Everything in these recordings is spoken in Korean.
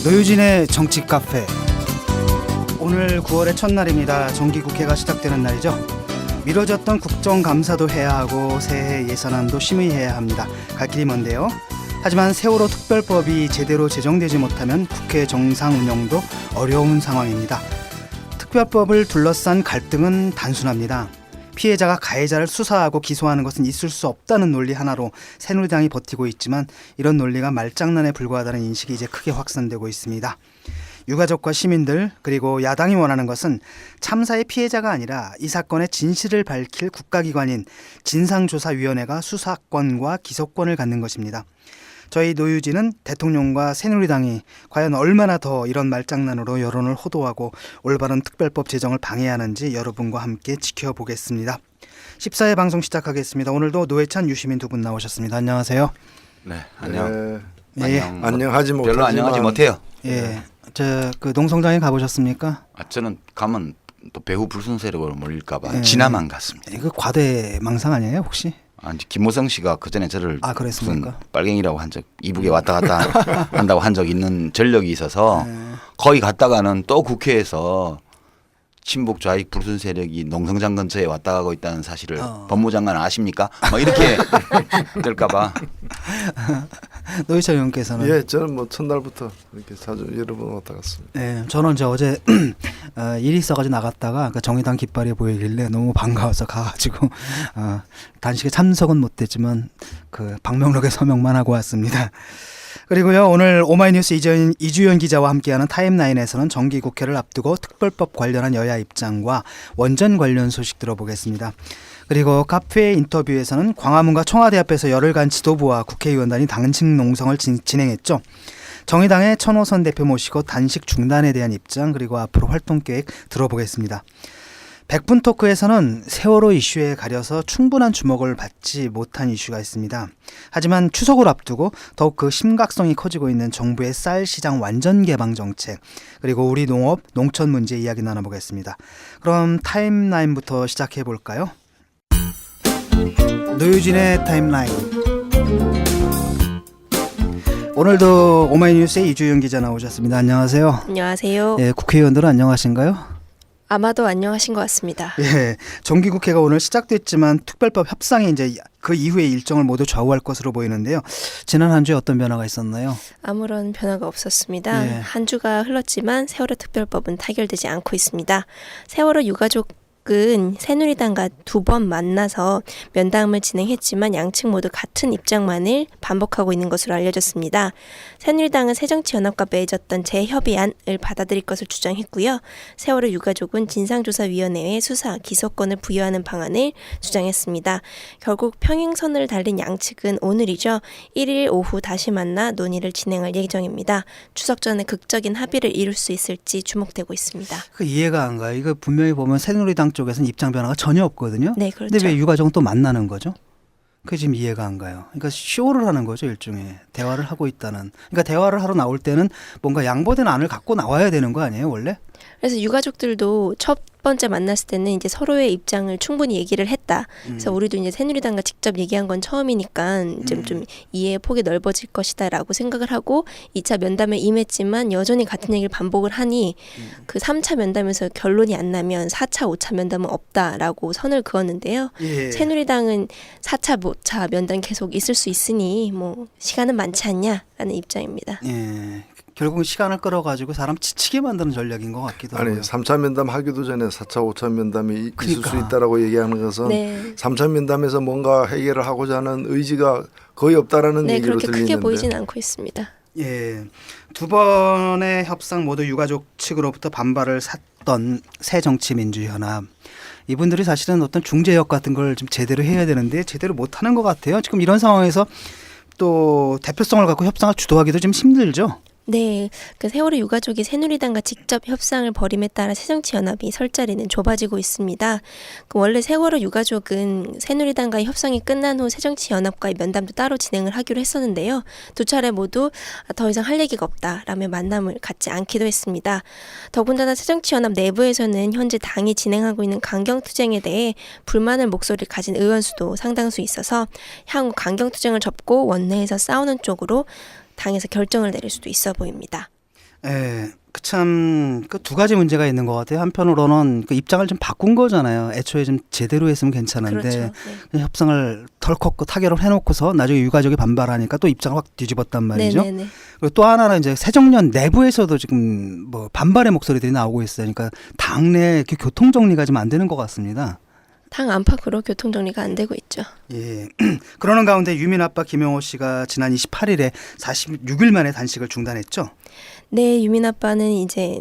노유진의 정치 카페. 오늘 9월의 첫날입니다. 정기국회가 시작되는 날이죠. 미뤄졌던 국정감사도 해야 하고 새해 예산안도 심의해야 합니다. 갈 길이 먼데요. 하지만 세월호 특별법이 제대로 제정되지 못하면 국회 정상 운영도 어려운 상황입니다. 특별법을 둘러싼 갈등은 단순합니다. 피해자가 가해자를 수사하고 기소하는 것은 있을 수 없다는 논리 하나로 새누리당이 버티고 있지만 이런 논리가 말장난에 불과하다는 인식이 이제 크게 확산되고 있습니다. 유가족과 시민들 그리고 야당이 원하는 것은 참사의 피해자가 아니라 이 사건의 진실을 밝힐 국가기관인 진상조사위원회가 수사권과 기소권을 갖는 것입니다. 저희 노유진은 대통령과 새누리당이 과연 얼마나 더 이런 말장난으로 여론을 호도하고 올바른 특별법 제정을 방해하는지 여러분과 함께 지켜보겠습니다. 14회 방송 시작하겠습니다. 오늘도 노회찬, 유시민 두 분 나오셨습니다. 안녕하세요. 네, 안녕. 네. 안녕하지 못하지만 별로 안녕하지 못해요. 예, 저 그 농성장에 가보셨습니까? 저는 가면 또 배후 불순세력으로 몰릴까봐 예. 지나만 갔습니다. 이거 과대망상 아니에요 혹시? 아니, 김모성 씨가 그 전에 저를 그랬습니까? 무슨 빨갱이라고 한 적, 이북에 왔다 갔다 한다고 한 적 있는 전력이 있어서 거기 갔다가는 또 국회에서 친북 좌익 불순 세력이 농성장 근처에 왔다 가고 있다는 사실을 법무장관 아십니까? 뭐 이렇게 될까봐. 노희철 의원께서는 예, 저는 뭐 첫날부터 이렇게 자주 여러 번 왔다 갔습니다. 네, 저는 이제 어제 일이 있어가지고 나갔다가 그 정의당 깃발이 보이길래 너무 반가워서 가가지고 단식에 참석은 못했지만 그 방명록에 서명만 하고 왔습니다. 그리고요, 오늘 오마이뉴스 이주연 기자와 함께하는 타임라인에서는 정기국회를 앞두고 특별법 관련한 여야 입장과 원전 관련 소식 들어보겠습니다. 그리고 카페 인터뷰에서는 광화문과 청와대 앞에서 열흘간 지도부와 국회의원단이 단식 농성을 진행했죠. 정의당의 천호선 대표 모시고 단식 중단에 대한 입장 그리고 앞으로 활동 계획 들어보겠습니다. 백분 토크에서는 세월호 이슈에 가려서 충분한 주목을 받지 못한 이슈가 있습니다. 하지만 추석을 앞두고 더욱 그 심각성이 커지고 있는 정부의 쌀 시장 완전 개방 정책 그리고 우리 농업, 농촌 문제 이야기 나눠보겠습니다. 그럼 타임라인부터 시작해 볼까요? 노유진의 타임라인. 오늘도 오마이뉴스의 이주연 기자 나오셨습니다. 안녕하세요. 안녕하세요. 예, 국회의원들은 안녕하신가요? 아마도 안녕하신 것 같습니다. 예, 정기국회가 오늘 시작됐지만 특별법 협상이 이제 그 이후의 일정을 모두 좌우할 것으로 보이는데요. 지난 한 주에 어떤 변화가 있었나요? 아무런 변화가 없었습니다. 예. 한 주가 흘렀지만 세월호 특별법은 타결되지 않고 있습니다. 세월호 유가족은 새누리당과 두 번 만나서 면담을 진행했지만 양측 모두 같은 입장만을 반복하고 있는 것으로 알려졌습니다. 새누리당은 새정치연합과 맺었던 재협의안을 받아들일 것을 주장했고요. 세월호 유가족은 진상조사위원회에 수사, 기소권을 부여하는 방안을 주장했습니다. 결국 평행선을 달린 양측은 오늘이죠. 1일 오후 다시 만나 논의를 진행할 예정입니다. 추석 전에 극적인 합의를 이룰 수 있을지 주목되고 있습니다. 그 이해가 안 가요. 이거 분명히 보면 새누리당 쪽에서는 입장 변화가 전혀 없거든요. 네, 그렇죠. 근데 왜 유가족은 또 만나는 거죠? 그게 지금 이해가 안 가요. 그러니까 쇼를 하는 거죠, 일종의. 대화를 하고 있다는. 그러니까 대화를 하러 나올 때는 뭔가 양보된 안을 갖고 나와야 되는 거 아니에요, 원래? 그래서 유가족들도 첫 번째 만났을 때는 이제 서로의 입장을 충분히 얘기를 했다. 그래서 우리도 이제 새누리당과 직접 얘기한 건 처음이니까 좀 이해의 폭이 넓어질 것이다라고 생각을 하고 2차 면담에 임했지만 여전히 같은 얘기를 반복을 하니 그 3차 면담에서 결론이 안 나면 4차, 5차 면담은 없다라고 선을 그었는데요. 예. 새누리당은 4차, 5차 면담 계속 있을 수 있으니 뭐 시간은 많지 않냐라는 입장입니다. 예. 결국 시간을 끌어가지고 사람 지치게 만드는 전략인 것 같기도 하고요. 아니 3차 면담 하기도 전에 4차, 5차 면담이 있을 그러니까. 수 있다라고 얘기하는 것은 네. 3차 면담에서 뭔가 해결을 하고자 하는 의지가 거의 없다라는 네, 얘기로 그렇게 들리는데. 크게 보이진 않고 있습니다. 예, 두 번의 협상 모두 유가족 측으로부터 반발을 샀던 새정치민주연합. 이분들이 사실은 어떤 중재역 같은 걸 좀 제대로 해야 되는데 제대로 못하는 것 같아요. 지금 이런 상황에서 또 대표성을 갖고 협상을 주도하기도 좀 힘들죠. 네, 그 세월호 유가족이 새누리당과 직접 협상을 벌임에 따라 새정치연합이 설 자리는 좁아지고 있습니다. 그 원래 세월호 유가족은 새누리당과의 협상이 끝난 후 새정치연합과의 면담도 따로 진행을 하기로 했었는데요. 두 차례 모두 더 이상 할 얘기가 없다라며 만남을 갖지 않기도 했습니다. 더군다나 새정치연합 내부에서는 현재 당이 진행하고 있는 강경투쟁에 대해 불만의 목소리를 가진 의원 수도 상당수 있어서 향후 강경투쟁을 접고 원내에서 싸우는 쪽으로 당에서 결정을 내릴 수도 있어 보입니다. 예, 그 두 가지 문제가 있는 것 같아요. 한편으로는 그 입장을 좀 바꾼 거잖아요. 애초에 좀 제대로 했으면 괜찮은데 그렇죠. 네. 그냥 협상을 덜컥 타결을 해놓고서 나중에 유가족이 반발하니까 또 입장을 확 뒤집었단 말이죠. 네네네. 그리고 또 하나는 이제 새정년 내부에서도 지금 뭐 반발의 목소리들이 나오고 있어요. 그러니까 당내 이렇게 교통 정리가 좀 안 되는 것 같습니다. 당 안팎으로 교통 정리가 안 되고 있죠. 예. 그러는 가운데 유민 아빠 김영호 씨가 지난 28일에 46일 만에 단식을 중단했죠. 네, 유민 아빠는 이제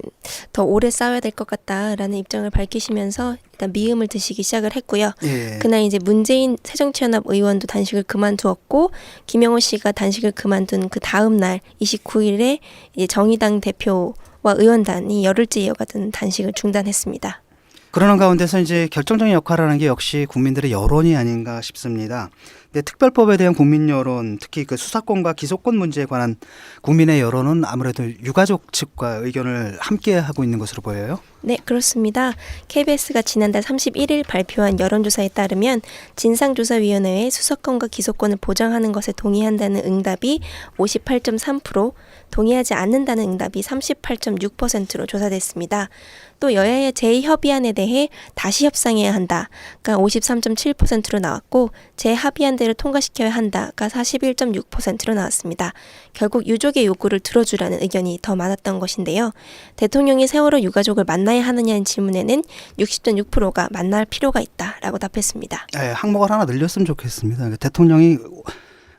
더 오래 싸워야 될 것 같다라는 입장을 밝히시면서 일단 미음을 드시기 시작을 했고요. 예. 그날 이제 문재인 새정치연합 의원도 단식을 그만두었고 김영호 씨가 단식을 그만둔 그 다음 날 29일에 이제 정의당 대표와 의원단이 열흘째 이어가던 단식을 중단했습니다. 그러는 가운데서 이제 결정적인 역할을 하는 게 역시 국민들의 여론이 아닌가 싶습니다. 근데 특별법에 대한 국민 여론, 특히 그 수사권과 기소권 문제에 관한 국민의 여론은 아무래도 유가족 측과 의견을 함께 하고 있는 것으로 보여요. 네, 그렇습니다. KBS가 지난달 31일 발표한 여론조사에 따르면 진상조사위원회의 수사권과 기소권을 보장하는 것에 동의한다는 응답이 58.3%, 동의하지 않는다는 응답이 38.6%로 조사됐습니다. 또 여야의 재협의안에 대해 다시 협상해야 한다가 53.7%로 나왔고 재합의안대로 통과시켜야 한다가 41.6%로 나왔습니다. 결국 유족의 요구를 들어주라는 의견이 더 많았던 것인데요. 대통령이 세월호 유가족을 만나야 하느냐는 질문에는 60.6%가 만날 필요가 있다라고 답했습니다. 예, 항목을 하나 늘렸으면 좋겠습니다. 대통령이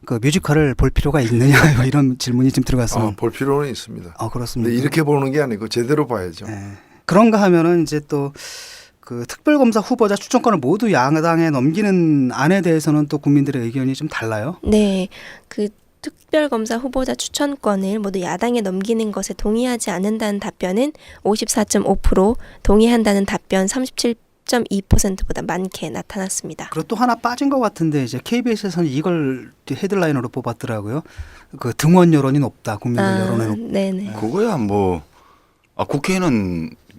그 뮤지컬을 볼 필요가 있느냐 뭐 이런 질문이 좀 들어갔으면. 볼 필요는 있습니다. 그렇습니다. 근데 이렇게 보는 게 아니고 제대로 봐야죠. 예. 그런가 하면은 이제 또 그 특별검사 후보자 추천권을 모두 야당에 넘기는 안에 대해서는 또 국민들의 의견이 좀 달라요. 네, 그 특별검사 후보자 추천권을 모두 야당에 넘기는 것에 동의하지 않는다는 답변은 54.5%, 동의한다는 답변 37.2%보다 많게 나타났습니다. 그리고 또 하나 빠진 것 같은데 이제 KBS에서는 이걸 헤드라인으로 뽑았더라고요. 그 등원 여론이 높다. 국민들 여론이 높다. 네네. 그거야 뭐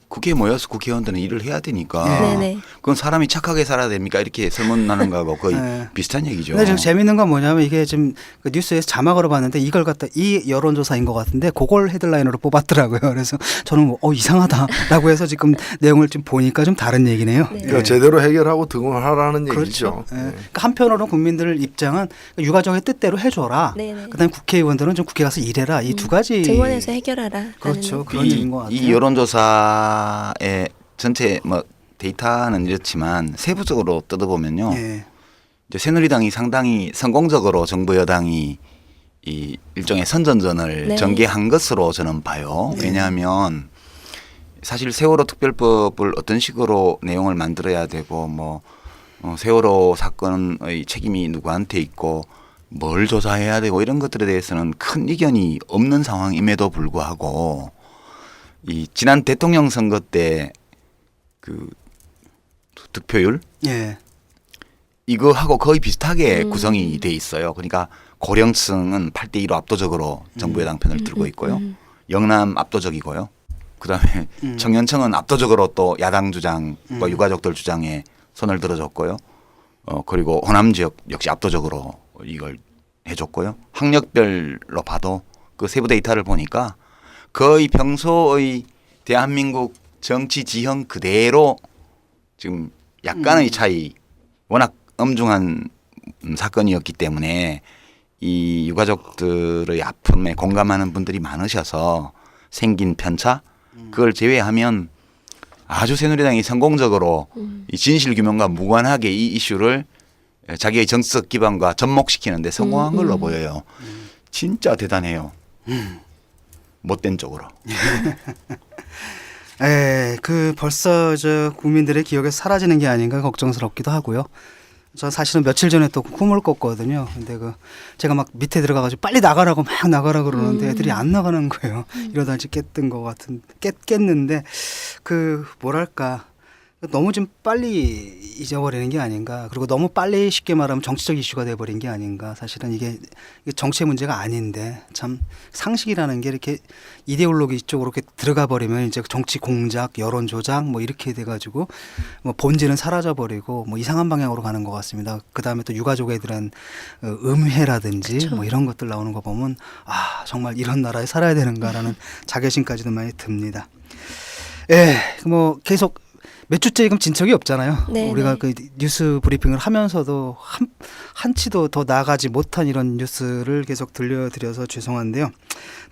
국회에 모여서 국회의원들은 일을 해야 되니까 네네. 그건 사람이 착하게 살아야 됩니까? 이렇게 설문하는 거하고 거의 네. 비슷한 얘기죠. 근데 지금 재밌는 건 뭐냐면 이게 지금 그 뉴스에서 자막으로 봤는데 이걸 갖다 이 여론조사인 것 같은데 그걸 헤드라인으로 뽑았더라고요. 그래서 저는 뭐 이상하다라고 해서 지금 내용을 좀 보니까 좀 다른 얘기네요. 네. 그러니까 제대로 해결하고 등원하라는 그렇죠. 얘기죠. 예. 네. 그러니까 한편으로는 국민들 입장은 유가족의 뜻대로 해줘라. 네네. 그다음에 국회의원들은 좀 국회 가서 일해라. 이 두 가지. 증원해서 해결하라. 그렇죠. 그런 얘기인 것 같아요. 이 여론조사의 전체 뭐 데이터는 이렇지만 세부적으로 뜯어보면요. 예. 이제 새누리당이 상당히 성공적으로 정부 여당이 이 일종의 선전전을 네. 전개한 것으로 저는 봐요. 왜냐하면 사실 세월호 특별법을 어떤 식으로 내용을 만들어야 되고 뭐 세월호 사건의 책임이 누구한테 있고 뭘 조사해야 되고 이런 것들에 대해서는 큰 이견이 없는 상황임에도 불구하고 이 지난 대통령 선거 때 그 득표율 예. 이거하고 거의 비슷하게 구성이 돼 있어요. 그러니까 고령층은 8대 1로 압도적으로 정부 여당 편을 들고 있고요. 영남 압도적이고요. 그다음에 청년층은 압도적으로 또 야당 주장과 유가족들 주장에 손을 들어줬고요. 그리고 호남 지역 역시 압도적으로 이걸 해줬고요. 학력별로 봐도 그 세부 데이터를 보니까 거의 평소의 대한민국 정치 지형 그대로 지금 약간의 차이, 워낙 엄중한 사건이었기 때문에 이 유가족들의 아픔에 공감하는 분들이 많으셔서 생긴 편차, 그걸 제외하면 아주 새누리당이 성공적으로 이 진실 규명과 무관하게 이 이슈를 자기의 정치적 기반과 접목시키는 데 성공한 걸로 보여요. 진짜 대단해요. 못된 쪽으로. 그 벌써 저 국민들의 기억에 사라지는 게 아닌가 걱정스럽기도 하고요. 저 사실은 며칠 전에 또 꿈을 꿨거든요. 근데 제가 막 밑에 들어가가지고 빨리 나가라고 막 나가라 그러는데 애들이 안 나가는 거예요. 이러다 이제 깼던 것 같은 깼는데 뭐랄까 너무 좀 빨리 잊어버리는 게 아닌가. 그리고 너무 빨리 쉽게 말하면 정치적 이슈가 돼버린 게 아닌가. 사실은 이게 정치의 문제가 아닌데 참 상식이라는 게 이렇게 이데올로기 쪽으로 이렇게 들어가 버리면 이제 정치 공작, 여론 조작 뭐 이렇게 돼가지고 뭐 본질은 사라져 버리고 뭐 이상한 방향으로 가는 것 같습니다. 그 다음에 또 유가족에 대한 음해라든지 그쵸. 뭐 이런 것들 나오는 거 보면 아 정말 이런 나라에 살아야 되는가라는 자괴심까지도 많이 듭니다. 예, 뭐 계속 몇 주째 지금 진척이 없잖아요. 네, 우리가 네. 그 뉴스 브리핑을 하면서도 한치도 더 나아가지 못한 이런 뉴스를 계속 들려드려서 죄송한데요.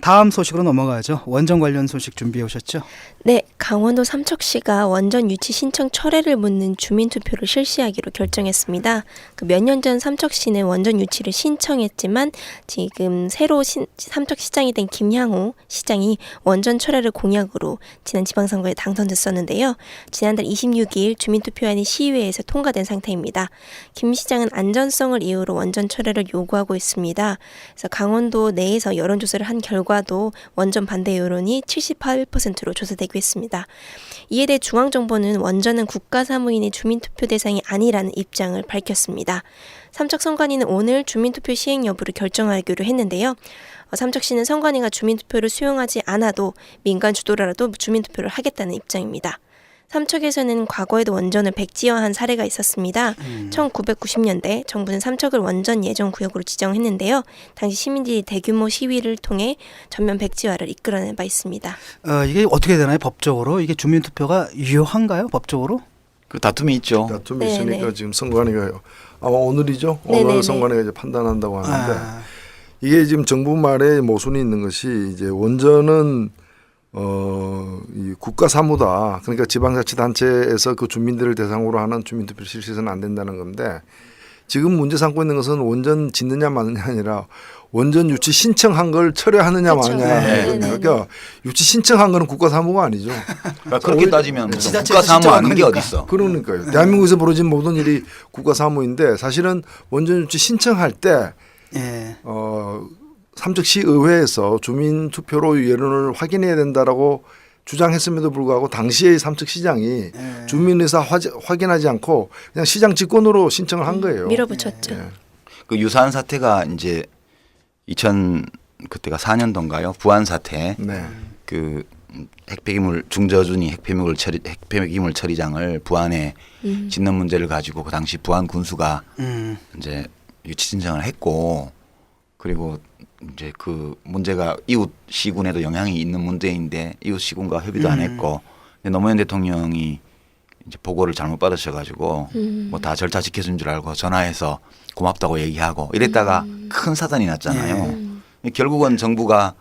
다음 소식으로 넘어가죠. 원전 관련 소식 준비해 오셨죠? 네, 강원도 삼척시가 원전 유치 신청 철회를 묻는 주민투표를 실시하기로 결정했습니다. 그 몇 년 전 삼척시는 원전 유치를 신청했지만 지금 새로 삼척시장이 된 김향우 시장이 원전 철회를 공약으로 지난 지방선거에 당선됐었는데요. 지난달 26일 주민투표안이 시의회에서 통과된 상태입니다. 김 시장은 안전성을 이유로 원전 철회를 요구하고 있습니다. 그래서 강원도 내에서 여론조사를 한 결과도 원전 반대 여론이 78%로 조사되고 있습니다. 이에 대해 중앙정부는 원전은 국가사무인의 주민투표 대상이 아니라는 입장을 밝혔습니다. 삼척선관위는 오늘 주민투표 시행 여부를 결정하기로 했는데요. 삼척시는 선관위가 주민투표를 수용하지 않아도 민간 주도라도 주민투표를 하겠다는 입장입니다. 삼척에서는 과거에도 원전을 백지화한 사례가 있었습니다. 1990년대 정부는 삼척을 원전 예정 구역으로 지정했는데요. 당시 시민들이 대규모 시위를 통해 전면 백지화를 이끌어낸 바 있습니다. 이게 어떻게 되나요? 법적으로 이게 주민투표가 유효한가요? 법적으로? 그 다툼이 있죠. 다툼이 네, 있으니까 네. 지금 선관위가 아마 오늘이죠. 네, 네, 오늘 네. 선관위가 이제 판단한다고 하는데 아, 이게 지금 정부 말에 모순이 있는 것이 이제 원전은 이 국가 사무다. 그러니까 지방자치단체에서 그 주민들을 대상으로 하는 주민투표를 실시해서는 안 된다는 건데 지금 문제 삼고 있는 것은 원전 짓느냐 마느냐 아니라 원전 유치 신청한 걸 철회하느냐 그렇죠. 마느냐. 네, 네, 그러니까 유치 신청한 거는 국가 사무가 아니죠. 그러니까 그렇게 따지면 무슨 지자체에서 국가 사무 하는 게 신청한 어딨어. 그러니까요. 대한민국에서 벌어진 모든 일이 국가 사무인데 사실은 원전 유치 신청할 때 예. 삼척시 의회에서 주민 투표로 여론을 확인해야 된다라고 주장했음에도 불구하고 당시의 삼척시장이 주민 의사 확인하지 않고 그냥 시장 직권으로 신청을 한 거예요. 밀어붙였죠. 예. 그 유사한 사태가 이제 그때가 4년도인가요? 부안 사태. 네. 그 핵폐기물 중저준위 핵폐기물 처리장을 부안에 짓는 문제를 가지고 그 당시 부안 군수가 이제 유치 신청을 했고 그리고 이제 그 문제가 이웃 시군에도 영향이 있는 문제인데 이웃 시군과 협의도 안 했고 노무현 대통령이 이제 보고를 잘못 받으셔가지고 뭐 다 절차 지켜준 줄 알고 전화해서 고맙다고 얘기하고 이랬다가 큰 사단이 났잖아요. 결국은 정부가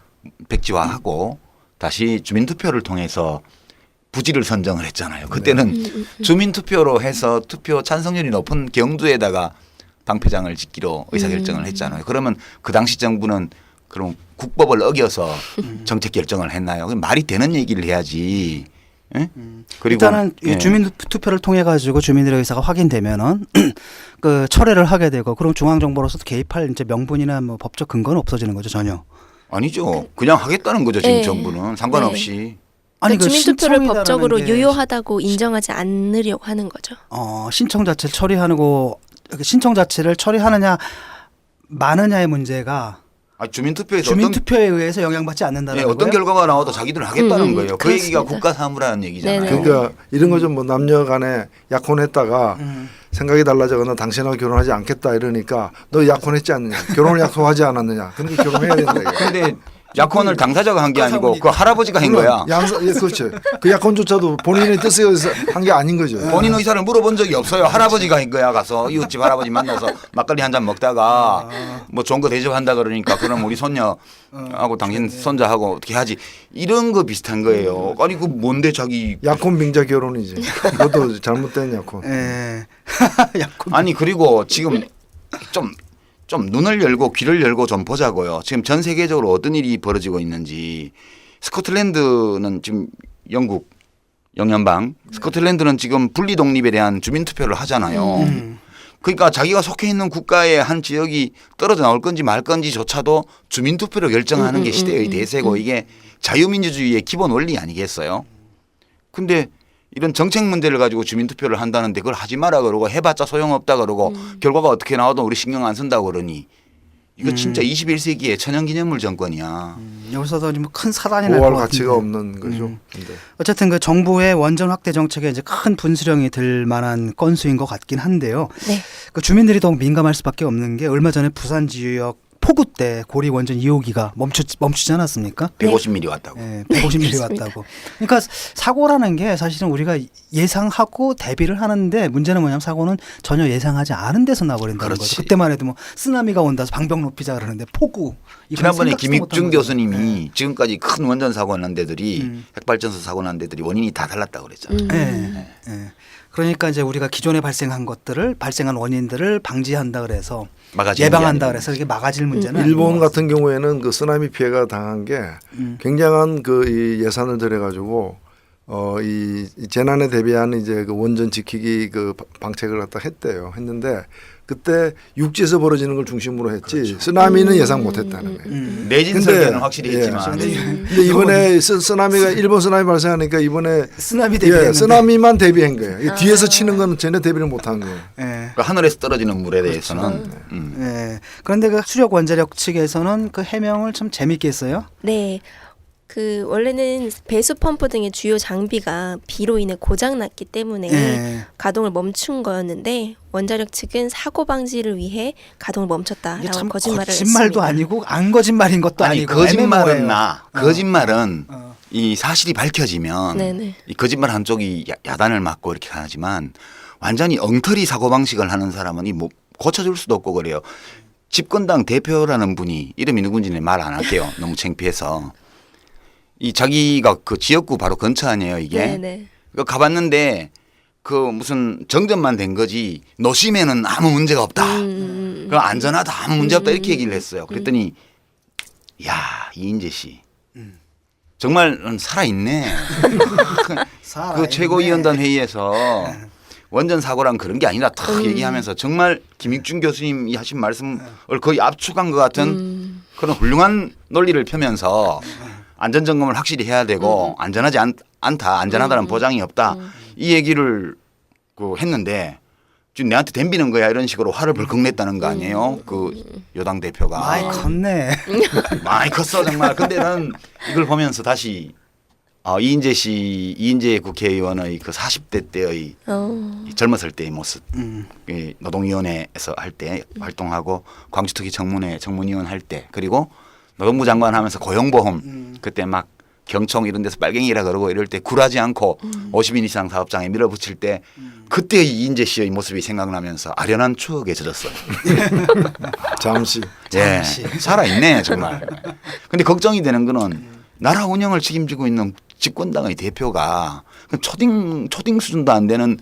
백지화하고 다시 주민투표를 통해서 부지를 선정을 했잖아요. 그때는 주민투표로 해서 투표 찬성률이 높은 경주에다가 방패장을 짓기로 의사결정을 했잖아요. 그러면 그 당시 정부는 그럼 국법을 어겨서 정책 결정을 했나요? 말이 되는 얘기를 해야지. 예? 그리고 일단은 예. 주민 투표를 통해 가지고 주민들의 의사가 확인되면은 그 철회를 하게 되고 그럼 중앙 정부로서도 개입할 이제 명분이나 뭐 법적 근거는 없어지는 거죠 전혀. 아니죠. 그냥 하겠다는 거죠 지금 네. 정부는 상관없이. 아니 그 주민투표를 신청이라는 법적으로 게 유효하다고 인정하지 않으려고 하는 거죠. 신청 자체를 처리하고 신청 자체를 처리하느냐 마느냐의 문제가 주민투표에서 주민투표에 의해서 영향받지 않는다는 거예요. 어떤 결과가 나와도 자기들은 하겠다는 거예요. 그 얘기가 그렇습니다. 국가 사무라는 얘기잖아요. 네네. 그러니까 이런 거죠. 뭐 남녀간에 약혼했다가 생각이 달라져거나 당신하고 결혼하지 않겠다 이러니까 너 약혼했지 않느냐, 결혼을 약속하지 않았느냐, 그러니까 결혼해야 된다. 이거. 근데 약혼을 당사자가 한 게 아니고 그 할아버지가 한 거야. 예, 그렇죠. 그 약혼조차도 본인의 뜻에 의해서 한 게 아닌 거죠. 본인 의사를 물어본 적이 없어요. 할아버지가 한 거야. 가서 이웃집 할아버지 만나서 막걸리 한 잔 먹다가 뭐 좋은 거 대접한다 그러니까 그럼 우리 손녀하고 당신 손자하고 어떻게 하지. 이런 거 비슷한 거예요. 아니 그 뭔데 자기. 약혼 빙자 결혼이지. 그것도 잘못된 약혼. 예. 약혼. 아니 그리고 지금 좀 눈을 열고 귀를 열고 좀 보자고요. 지금 전 세계적으로 어떤 일이 벌어지고 있는지. 스코틀랜드는 지금 영국 영연방 스코틀랜드는 지금 분리 독립에 대한 주민 투표를 하잖아요. 그러니까 자기가 속해 있는 국가의 한 지역이 떨어져 나올 건지 말 건지조차도 주민 투표로 결정하는 게 시대의 대세고 이게 자유민주주의의 기본 원리 아니겠어요? 근데 이런 정책 문제를 가지고 주민투표를 한다는데 그걸 하지 마라 그러고 해봤자 소용없다 그러고 결과가 어떻게 나와도 우리 신경 안 쓴다고 그러니 이거 진짜 21세기의 천연기념물 정권이야. 여기서도 좀 큰 사단이 날 것 보호할 같은데. 가치가 없는 거죠. 근데. 어쨌든 그 정부의 원전 확대 정책에 이제 큰 분수령이 들 만한 건수인 것 같긴 한데요. 네. 그 주민들이 더욱 민감할 수밖에 없는 게 얼마 전에 부산 지역 폭우 때 고리 원전 2호기가 멈추지 않았습니까? 150mm 왔다고. 예, 150mm 그렇습니다. 왔다고. 그러니까 사고라는 게 사실은 우리가 예상하고 대비를 하는데 문제는 뭐냐면 사고는 전혀 예상하지 않은 데서 나버린다는 그렇지. 거죠. 그때만 해도 뭐 쓰나미가 온다, 방벽 높이자 그러는데 폭우. 이건 지난번에 생각지도 김익중 못한 거죠. 교수님이 지금까지 큰 원전 사고 난 데들이 핵발전소 사고 난 데들이 원인이 다 달랐다고 그랬잖아요. 예. 예. 그러니까 이제 우리가 기존에 발생한 원인들을 방지한다 그래서 막아지는 예방한다 게 그래서 이게 막아질 문제는 일본 아닌 것 같은 경우에는 그 쓰나미 피해가 당한 게 굉장한 그 이 예산을 들여가지고 이 재난에 대비한 이제 그 원전 지키기 그 방책을 갖다 했대요. 했는데 그때 육지에서 벌어지는 걸 중심으로 했지 쓰나미는 예상 못했다는 거예요. 내진 근데- 설계는 확실히 예. 했지만 근데 이번에 쓰나미가 일본 쓰나미 발생하니까 이번에 쓰나미 대비했는데. 쓰나미만 대비한 거예요. 이 뒤에서 치는 건 전혀 대비를 못한 거예요. 예. 그 하늘에서 떨어지는 물에 대해서는 예. 그런데 그 수력 원자력 측에서는 그 해명을 참 재밌게 했어요. 네. 그 원래는 배수 펌프 등의 주요 장비가 비로 인해 고장 났기 때문에 예. 가동을 멈춘 거였는데 원자력 측은 사고 방지를 위해 가동을 이게 멈췄다라고 참 거짓말을 거짓말도 했습니다. 아니고 안 거짓말인 것도 아니 아니고 거짓말은 애매모호해요. 나 거짓말은 어. 이 사실이 밝혀지면 네네. 이 거짓말 한쪽이 야단을 맞고 이렇게 하지만 완전히 엉터리 사고 방식을 하는 사람은 이 뭐 고쳐줄 수도 없고 그래요. 집권당 대표라는 분이 이름이 누군지는 말 안 할게요. 너무 창피해서 이 자기가 그 지역구 바로 근처 아니에요 이게. 네네. 그 가봤는데 그 무슨 정전만 된 거지 노심에는 아무 문제가 없다. 그 안전하다 아무 문제 없다 이렇게 얘기를 했어요. 그랬더니 야 이인재 씨 정말 살아있네. 그 최고위원단 회의에서 원전 사고란 그런 게 아니다 탁 얘기하면서 정말 김익중 교수님이 하신 말씀을 거의 압축한 것 같은 그런 훌륭한 논리를 펴면서 안전점검을 확실히 해야 되고 안전하지 않다 안전하다는 보장이 없다 이 얘기를 그 했는데 지금 내한테 덤비는 거야 이런 식으로 화를 벌컥 냈다는 거 아니에요 그 여당 대표가 많이 컸네. 많이 컸어 정말. 근데 나는 이걸 보면서 다시 이인재 국회의원의 그 40대 때의 이 젊었을 때의 모습, 이 노동위원회에서 할 때 활동하고 광주특위 청문회 청문위원 할 때 그리고 노동부 장관 하면서 고용보험 그때 막 경총 이런 데서 빨갱이라 그러고 이럴 때 굴하지 않고 50인 이상 사업장에 밀어붙일 때 그때의 이인재 씨의 모습이 생각나면서 아련한 추억에 젖었어요. 잠시. 예, 살아있네 정말. 근데 걱정이 되는 거는 나라 운영을 책임지고 있는 집권당의 대표가 초딩 수준도 안 되는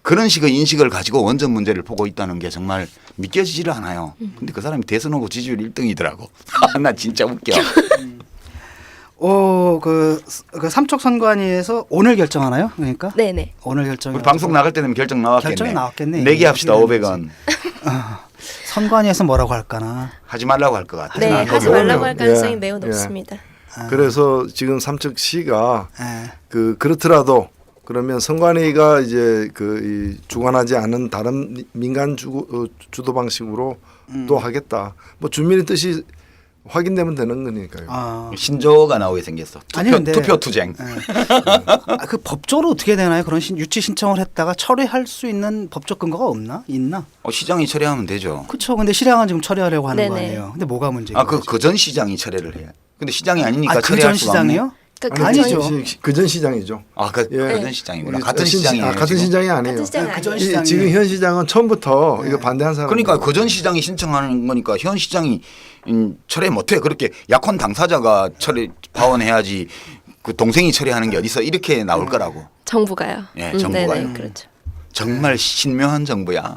그런 식의 인식을 가지고 원전 문제를 보고 있다는 게 정말 믿겨지지를 않아요. 근데 그 사람이 대선 후보 지지율 1등이더라고. 나 진짜 웃겨. 그 삼척 선관위에서 오늘 결정하나요? 그러니까 네네. 오늘 결정. 우리 방송 나갈 때는 결정 나왔겠네. 결정이 나왔겠네. 내기합시다 500원. 선관위에서 뭐라고 할까나. 하지 말라고 할 것 같아. 네, 않을 하지 거고요. 말라고 할 가능성이 예, 매우 예. 높습니다. 그래서 지금 삼척시가 예. 그렇더라도 그러면 선관위가 이제 이 주관하지 않은 다른 민간 주도 방식으로 또 하겠다. 뭐 주민의 뜻이 확인되면 되는 거니까요. 신조어가 나오게 생겼어. 아니, 근데- 투표 투쟁. 그 법적으로 어떻게 되나요? 그런 유치 신청을 했다가 철회할 수 있는 법적 근거가 없나? 있나? 시장이 처리하면 되죠. 그렇죠. 근데 시장은 지금 처리하려고 하는 거 네네. 아니에요. 근데 뭐가 문제예요? 그전 시장이 처리를 해요. 근데 시장이 아니니까 그 처리할 전 수가 없네. 시장이요? 그러니까 아니죠. 그전 시장이죠. 그 예. 전 시장이구나. 이게 같은 시장이에요. 같은 지금. 시장이 아니에요. 같은 시장이 그전 아니에요. 시장이- 지금 현 시장은 처음부터 이거 반대한 사람. 그러니까 그전 시장이 신청하는 거니까 현 시장이 철회 못해. 그렇게 약혼 당사자가 철회 파원해야지 그 동생이 철회하는 게 어디서 이렇게 나올 거라고. 정부가요. 예, 정부가요. 네네, 그렇죠. 정말 신묘한 정부야.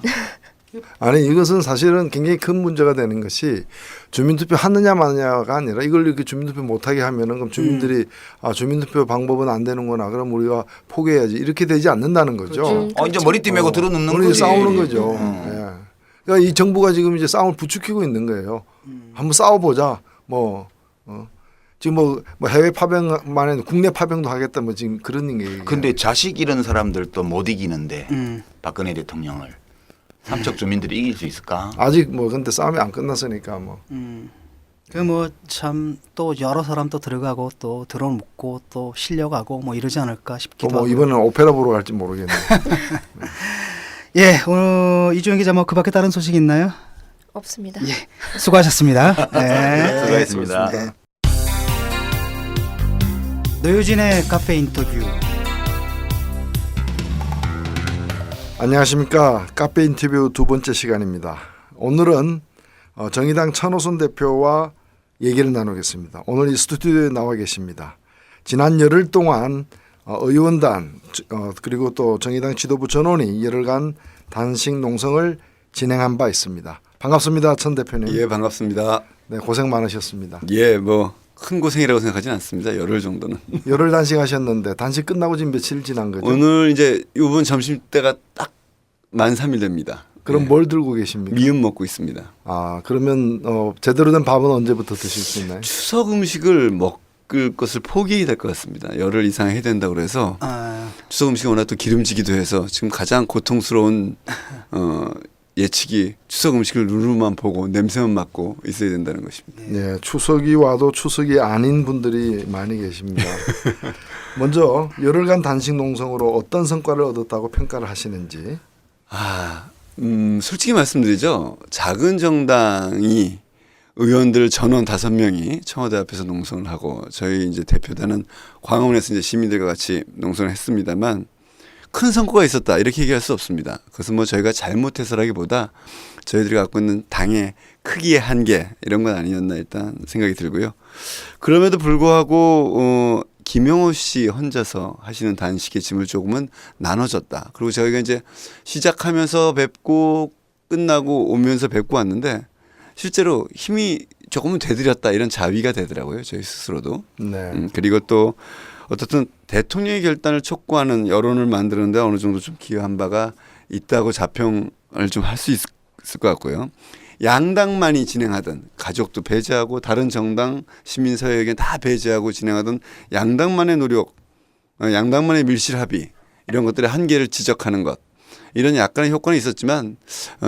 아니 이것은 사실은 굉장히 큰 문제가 되는 것이 주민투표 하느냐 마느냐가 아니라 이걸 이렇게 주민투표 못하게 하면은 그럼 주민들이 주민투표 방법은 안 되는구나. 그럼 우리가 포기해야지 이렇게 되지 않는다는 거죠. 이제 머리띠 메고 들어눕는 우리 거지. 싸우는 거죠. 예. 그러니까 이 정부가 지금 이제 싸움을 부추기고 있는 거예요. 한번 싸워보자. 지금 뭐 해외 파병만 해도 국내 파병도 하겠다 뭐 지금 그런 얘기. 근데 자식 잃은 사람들도 못 이기는데 박근혜 대통령을 삼척 주민들이 이길 수 있을까? 아직 뭐 근데 싸움이 안 끝났으니까 뭐. 그 뭐 참 또 여러 사람 또 들어가고 또 들어먹고 또 실려가고 뭐 이러지 않을까 싶기도 또 뭐 하고. 이번엔 오페라 보러 갈지 모르겠네. 예, 오늘 이주영 기자 뭐 그밖에 다른 소식 있나요? 없습니다. 예, 수고하셨습니다. 네, 수고하셨습니다. 네. 노유진의 카페 인터뷰. 안녕하십니까. 카페 인터뷰 두 번째 시간입니다. 오늘은 정의당 천호선 대표와 얘기를 나누겠습니다. 오늘 이 스튜디오에 나와 계십니다. 지난 열흘 동안 의원단 그리고 또 정의당 지도부 전원이 열흘간 단식 농성을 진행한 바 있습니다. 반갑습니다. 천 대표님. 예, 반갑습니다. 네, 고생 많으셨습니다. 예, 뭐 큰 고생이라고 생각하지는 않습니다. 열흘 정도는. 열흘 단식하셨는데 단식 끝나고 지금 며칠 지난 거죠? 오늘 이제 이번 점심 때가 딱 만 3일 됩니다. 그럼 예. 뭘 들고 계십니까? 미음 먹고 있습니다. 아, 그러면 제대로 된 밥은 언제부터 드실 수 있나요? 추석 음식을 먹을 것을 포기해야 될 것 같습니다. 열흘 이상 해야 된다고 그래서 아, 추석 음식이 워낙 또 기름지기도 해서 지금 가장 고통스러운 예측이 추석 음식을 눈으로만 보고 냄새만 맡고 있어야 된다는 것입니다. 네, 추석이 와도 추석이 아닌 분들이 많이 계십니다. 먼저 열흘간 단식 농성으로 어떤 성과를 얻었다고 평가를 하시는지. 솔직히 말씀드리죠. 작은 정당이 의원들 전원 5명이 청와대 앞에서 농성을 하고 저희 이제 대표단은 광화문에서 이제 시민들과 같이 농성을 했습니다만 큰 성과가 있었다 이렇게 얘기할 수 없습니다. 그것은 뭐 저희가 잘못해서라기보다 저희들이 갖고 있는 당의 크기의 한계 이런 건 아니었나 일단 생각이 들고요. 그럼에도 불구하고 김영호 씨 혼자서 하시는 단식의 짐을 조금은 나눠졌다. 그리고 저희가 이제 시작하면서 뵙고 끝나고 오면서 뵙고 왔는데 실제로 힘이 조금은 되드렸다 이런 자위가 되더라고요. 저희 스스로도. 네. 그리고 또 어떻든 대통령의 결단을 촉구하는 여론을 만드는데 어느 정도 좀 기여한 바가 있다고 자평을 좀 할 수 있을 것 같고요. 양당만이 진행하던 가족도 배제하고 다른 정당 시민사회에게 다 배제하고 진행하던 양당만의 노력, 양당만의 밀실 합의 이런 것들의 한계를 지적하는 것 이런 약간의 효과는 있었지만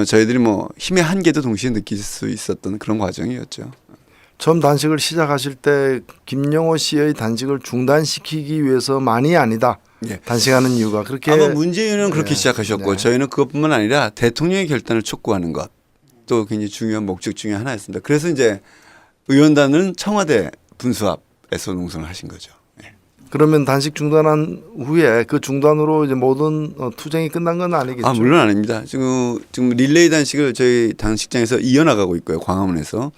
저희들이 뭐 힘의 한계도 동시에 느낄 수 있었던 그런 과정이었죠. 처음 단식을 시작하실 때 김영호 씨의 단식을 중단시키기 위해서만이 아니다. 예. 단식하는 이유가 그렇게 아마 문재인은 그렇게 네. 시작하셨고 네. 저희는 그것뿐만 아니라 대통령의 결단을 촉구하는 것 또 굉장히 중요한 목적 중에 하나였습니다. 그래서 이제 의원단은 청와대 분수합에서 농성을 하신 거죠. 예. 그러면 단식 중단한 후에 그 중단으로 이제 모든 투쟁이 끝난 건 아니겠죠? 물론 아닙니다. 지금 릴레이 단식을 저희 단식장에서 이어나가고 있고요. 광화문에서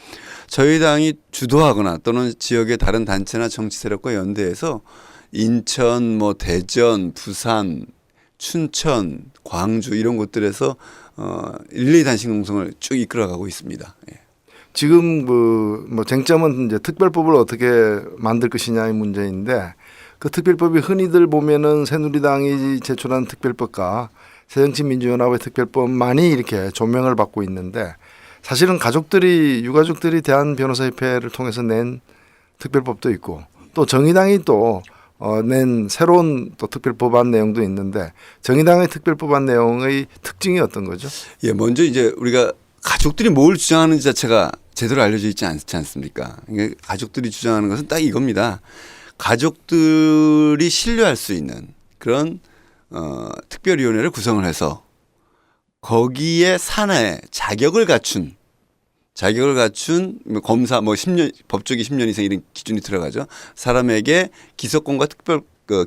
저희 당이 주도하거나 또는 지역의 다른 단체나 정치 세력과 연대해서 인천, 뭐 대전, 부산, 춘천, 광주 이런 곳들에서 릴레이 단식 농성을 쭉 이끌어가고 있습니다. 예. 지금 뭐 쟁점은 이제 특별법을 어떻게 만들 것이냐의 문제인데 그 특별법이 흔히들 보면은 새누리당이 제출한 특별법과 새정치민주연합의 특별법만이 이렇게 조명을 받고 있는데 사실은 유가족들이 대한변호사협회를 통해서 낸 특별법도 있고 또 정의당이 또 낸 새로운 또 특별법안 내용도 있는데 정의당의 특별법안 내용의 특징이 어떤 거죠? 예, 먼저 이제 우리가 가족들이 뭘 주장하는지 자체가 제대로 알려져 있지 않지 않습니까? 그러니까 가족들이 주장하는 것은 딱 이겁니다. 가족들이 신뢰할 수 있는 그런 특별위원회를 구성을 해서 거기에 산하에 자격을 갖춘 검사 뭐 10년 법조기 10년 이상 이런 기준이 들어가죠. 사람에게 기소권과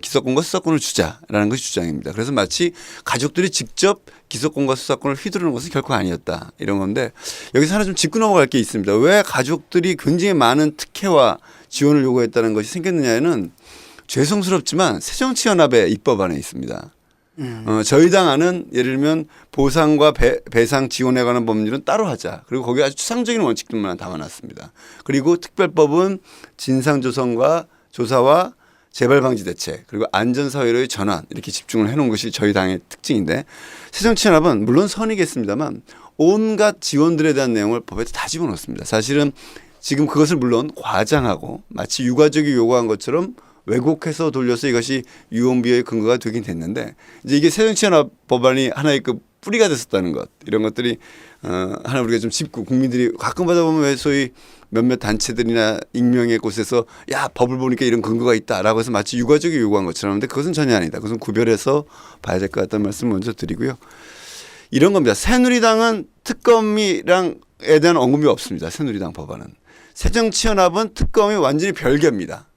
기소권과 수사권을 주자라는 것이 주장입니다. 그래서 마치 가족들이 직접 기소권과 수사권을 휘두르는 것은 결코 아니었다 이런 건데 여기서 하나 좀 짚고 넘어갈 게 있습니다. 왜 가족들이 굉장히 많은 특혜와 지원을 요구했다는 것이 생겼느냐에는 죄송스럽지만 새정치연합의 입법안에 있습니다. 저희 당 안은 예를 들면 보상과 배상 지원에 관한 법률은 따로 하자. 그리고 거기 아주 추상적인 원칙들만 담아놨습니다. 그리고 특별법은 진상조사와 재발방지 대책 그리고 안전사회로의 전환 이렇게 집중을 해놓은 것이 저희 당의 특징인데 새정치연합은 물론 선이겠습니다만 온갖 지원들에 대한 내용을 법에 다 집어넣습니다. 사실은 지금 그것을 물론 과장하고 마치 유가족이 요구한 것처럼 왜곡해서 돌려서 이것이 유언비어의 근거가 되긴 됐는데 이제 이게 새정치연합 법안이 하나의 그 뿌리가 됐었다는 것 이런 것들이 하나 우리가 좀 짚고 국민들이 가끔 하다 보면 왜 소위 몇몇 단체들이나 익명의 곳에서 야 법을 보니까 이런 근거가 있다라고 해서 마치 유가족이 요구한 것처럼 하는데 그것은 전혀 아니다. 그것은 구별해서 봐야 될 것 같다는 말씀 먼저 드리고요. 이런 겁니다. 새누리당은 특검이랑에 대한 언급이 없습니다. 새누리당 법안은. 새정치연합은 특검이 완전히 별개입니다.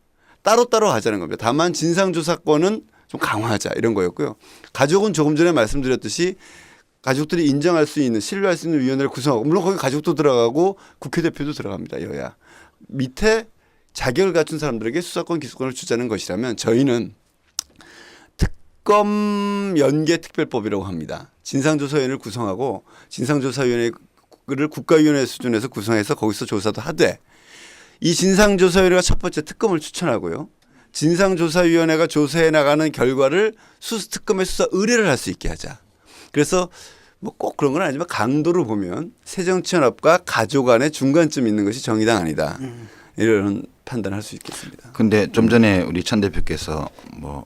따로따로 하자는 겁니다. 다만 진상조사권은 좀 강화하자 이런 거였고요. 가족은 조금 전에 말씀드렸듯이 가족들이 인정할 수 있는 신뢰할 수 있는 위원회를 구성하고 물론 거기 가족도 들어가고 국회 대표도 들어갑니다. 여야. 밑에 자격을 갖춘 사람들에게 수사권 기소권을 주자는 것이라면 저희는 특검 연계 특별법이라고 합니다. 진상조사위원회를 구성하고 진상조사위원회를 국가위원회 수준에서 구성해서 거기서 조사도 하되 이 진상조사위원회가 첫 번째 특검을 추천하고요. 진상조사위원회가 조사해 나가는 결과를 특검의 수사 의뢰를 할 수 있게 하자. 그래서 뭐 꼭 그런 건 아니지만 강도로 보면 새정치연합과 가족 간의 중간쯤 있는 것이 정의당 아니다. 이런 판단을 할 수 있겠습니다. 근데 좀 전에 우리 천 대표께서 뭐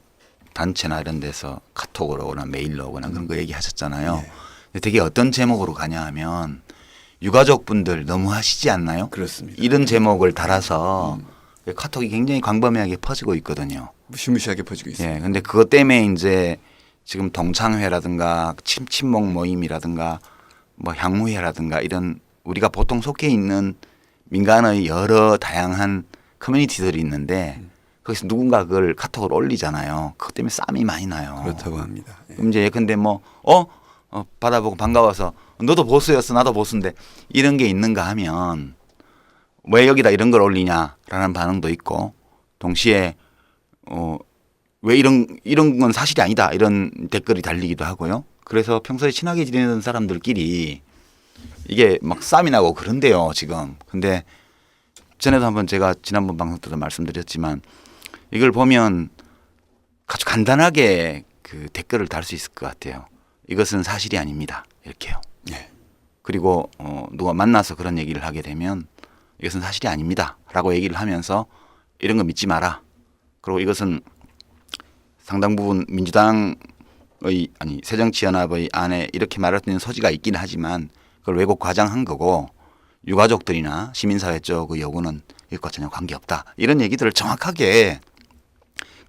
단체나 이런 데서 카톡으로 오거나 메일로 오거나 그런 거 얘기하셨잖아요. 네. 근데 되게 어떤 제목으로 가냐 하면 유가족분들 너무 하시지 않나요? 그렇습니다. 이런 제목을 달아서 카톡이 굉장히 광범위하게 퍼지고 있거든요. 무시무시하게 퍼지고 있습니다. 예. 근데 그것 때문에 이제 지금 동창회라든가 친목 모임이라든가 뭐 향후회라든가 이런 우리가 보통 속해 있는 민간의 여러 다양한 커뮤니티들이 있는데 거기서 누군가 그걸 카톡으로 올리잖아요. 그것 때문에 싸움이 많이 나요. 그렇다고 합니다. 예. 그럼 이제 근데 뭐 받아보고 반가워서 너도 보수였어 나도 보수인데 이런 게 있는가 하면 왜 여기다 이런 걸 올리냐라는 반응도 있고 동시에 왜 이런 건 사실이 아니다 이런 댓글이 달리기도 하고요. 그래서 평소에 친하게 지내는 사람들끼리 이게 막 싸움이 나고 그런데요 지금. 근데 전에도 한번 제가 지난번 방송 때도 말씀드렸지만 이걸 보면 아주 간단하게 그 댓글을 달 수 있을 것 같아요. 이것은 사실이 아닙니다. 이렇게요. 예. 그리고 누가 만나서 그런 얘기를 하게 되면 이것은 사실이 아닙니다. 라고 얘기를 하면서 이런 거 믿지 마라. 그리고 이것은 상당 부분 민주당의 아니 새정치연합의 안에 이렇게 말할 수 있는 소지가 있긴 하지만 그걸 왜곡 과장한 거고 유가족들이나 시민사회 쪽의 요구는 이것과 전혀 관계없다. 이런 얘기들을 정확하게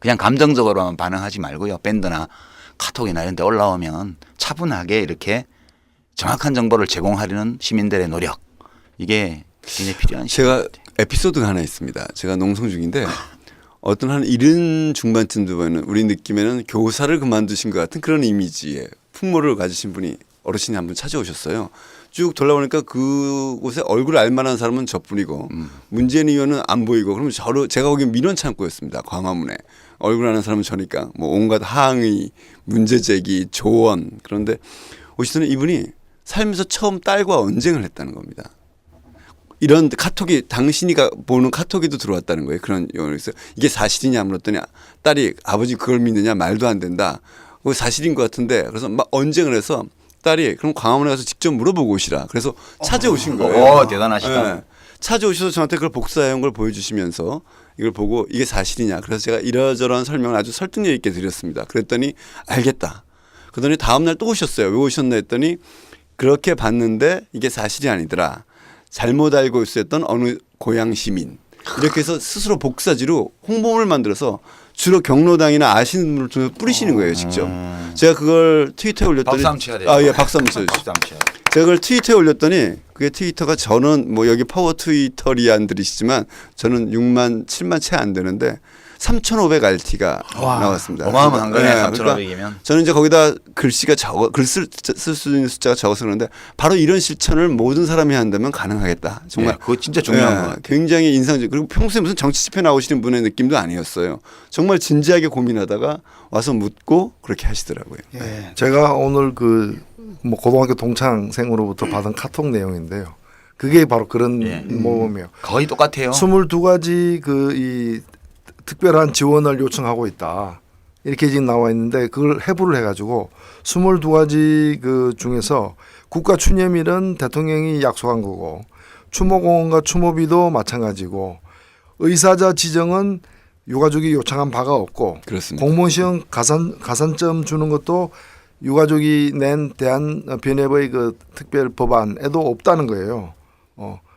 그냥 감정적으로만 반응하지 말고요. 밴드나 카톡이나 이런 데 올라오면 차분하게 이렇게 정확한 정보를 제공하려는 시민들의 노력. 이게 굉장히 필요한 제가 에피소드가 하나 있습니다. 제가 농성 중인데 어떤 한 이른 중반쯤 되면 우리 느낌에는 교사를 그만두신 것 같은 그런 이미지의 풍모를 가지신 분이 어르신이 한 분 찾아오셨어요. 쭉 돌아보니까 그곳에 얼굴을 알만한 사람은 저뿐이고 문재인 의원은 안 보이고 그러면 제가 거기 민원 창구였습니다. 광화문에. 얼굴 아는 사람은 저니까 뭐 온갖 항의, 문제제기, 조언. 그런데 오시더니 이분이 살면서 처음 딸과 언쟁을 했다는 겁니다. 이런 카톡이 당신이 보는 카톡에도 들어왔다는 거예요. 그런 용어에서 이게 사실이냐 물었더니 딸이 아버지 그걸 믿느냐 말도 안 된다. 그거 사실인 것 같은데 그래서 막 언쟁을 해서 딸이 그럼 광화문에 가서 직접 물어보고 오시라. 그래서 찾아오신 거예요. 대단하시다. 네. 찾아오셔서 저한테 그걸 복사해온 걸 보여주시면서 이걸 보고 이게 사실이냐. 그래서 제가 이러저러한 설명을 아주 설득력 있게 드렸습니다. 그랬더니 알겠다. 그러더니 다음날 또 오셨어요. 왜 오셨나 했더니 그렇게 봤는데 이게 사실이 아니더라. 잘못 알고 있었던 어느 고향 시민. 이렇게 해서 스스로 복사지로 홍보물을 만들어서 주로 경로당이나 아시는 분을 통해서 뿌리시는 거예요, 직접. 제가 그걸 트위터에 올렸더니 박수 한번 쳐야 돼요. 아, 예, 박수 한번 쳐주시죠. 박수 한번 쳐야 돼요. 제가 그걸 트위터에 올렸더니 그게 트위터가 저는 뭐 여기 파워 트위터리안들이시지만 저는 6만 7만 채 안 되는데 3,500RT가 나왔습니다. 어마어마한 거네. 네, 3,500이면. 저는 이제 거기다 글씨가 글 쓸 수 있는 숫자가 적어서 그런데 바로 이런 실천을 모든 사람이 한다면 가능하겠다. 정말 그거 진짜 중요한 거 같아요. 굉장히 인상적. 그리고 평소에 무슨 정치 집회 나오시는 분의 느낌도 아니었어요. 정말 진지하게 고민하다가 와서 묻고 그렇게 하시더라고요. 예. 제가 오늘 뭐 고등학교 동창생으로부터 받은 카톡 내용인데요. 그게 바로 그런 예. 모범이에요. 거의 똑같아요. 22가지 이 특별한 지원을 요청하고 있다. 이렇게 지금 나와 있는데 그걸 해부를 해가지고 22가지 중에서 국가 추념일은 대통령이 약속한 거고 추모공원과 추모비도 마찬가지고 의사자 지정은 유가족이 요청한 바가 없고 그렇습니다. 공무원 시험 가산점 주는 것도 유가족이 낸 대한변협의 그 특별 법안에도 없다는 거예요.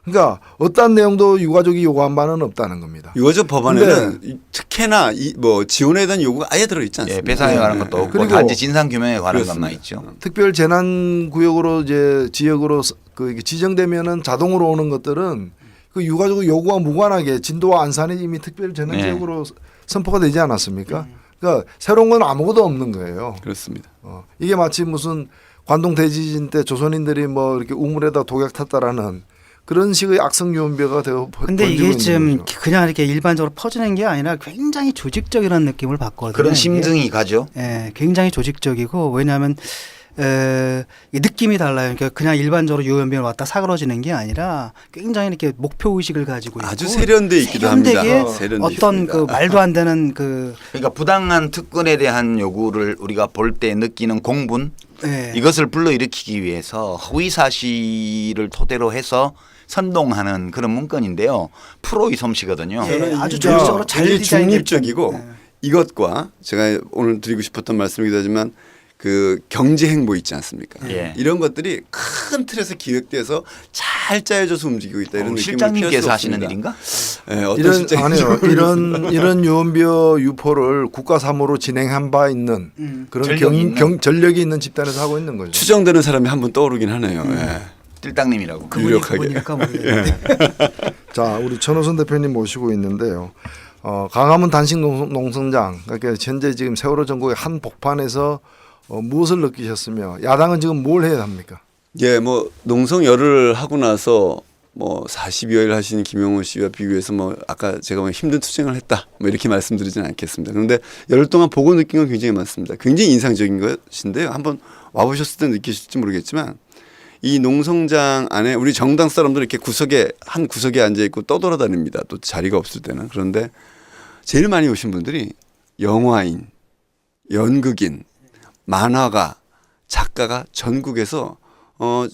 그러니까 어떤 내용도 유가족이 요구한 바는 없다는 겁니다. 유가족 법안에는 특혜나 뭐 지원에 대한 요구가 아예 들어있지 않습니까? 예, 배상에 관한 것도 없고 그리고 단지 진상 규명에 관한 그렇습니다. 것만 있죠. 특별 재난 구역으로 이제 지역으로 그 지정되면은 자동으로 오는 것들은 그 유가족 요구와 무관하게 진도와 안산이 이미 특별 재난 네. 지역으로 선포가 되지 않았습니까? 그러니까 새로운 건 아무것도 없는 거예요. 그렇습니다. 이게 마치 무슨 관동 대지진 때 조선인들이 뭐 이렇게 우물에다 독약 탔다라는 그런 식의 악성 유언비어가 되어 근데 번지고 이게 있는 좀 거죠. 그냥 이렇게 일반적으로 퍼지는 게 아니라 굉장히 조직적이라는 느낌을 받거든요. 그런 이게. 심증이 가죠. 예, 굉장히 조직적이고 왜냐하면 이 느낌이 달라요. 그러니까 그냥 일반적으로 유연병을 왔다 사그러지는 게 아니라 굉장히 이렇게 목표 의식을 가지고 있고 아주 세련돼 있기도 합니다. 세련되게 어떤 그 말도 안 되는 그 그러니까 부당한 특권에 대한 요구를 우리가 볼 때 느끼는 공분 예. 이것을 불러일으키기 위해서 허위 사실을 토대로 해서 선동하는 그런 문건인데요. 프로의 솜씨거든요. 예, 저는 아주 이게 조직적으로 잘 굉장히 디자인된 중립적이고 예. 이것과 제가 오늘 드리고 싶었던 말씀이기도 하지만 그 경제 행보 있지 않습니까? 예. 이런 것들이 큰 틀에서 기획돼서 잘 짜여져서 움직이고 있다 이런 느낌을 실장님께서 피할 수 하시는 없습니다. 일인가? 예, 어떤 이런 실장인지 아니요 모르겠습니다. 이런 유언비어 유포를 국가 사무로 진행한 바 있는 그런 전력이 있는. 전력이 있는 집단에서 하고 있는 거죠. 추정되는 사람이 한 분 떠오르긴 하네요. 예. 뜰당님이라고. 그분이 유력하게. 그분일까 모르겠는데. 자, 우리 천호선 대표님 모시고 있는데요. 강화문 단식 농성장, 그러니까 현재 지금 세월호 전국의 한 복판에서 무엇을 느끼셨으며 야당은 지금 뭘 해야 합니까? 예, 뭐 농성열을 하고 나서 뭐 40여일 하신 김용호 씨와 비교해서 뭐 아까 제가 뭐 힘든 투쟁을 했다 뭐 이렇게 말씀드리지는 않겠습니다. 그런데 열흘 동안 보고 느낀 건 굉장히 많습니다. 굉장히 인상적인 것인데요. 한번 와보셨을 때 느끼실지 모르겠지만 이 농성장 안에 우리 정당 사람들 이렇게 한 구석에 앉아 있고 떠돌아다닙니다. 또 자리가 없을 때는. 그런데 제일 많이 오신 분들이 영화인, 연극인, 만화가, 작가가 전국에서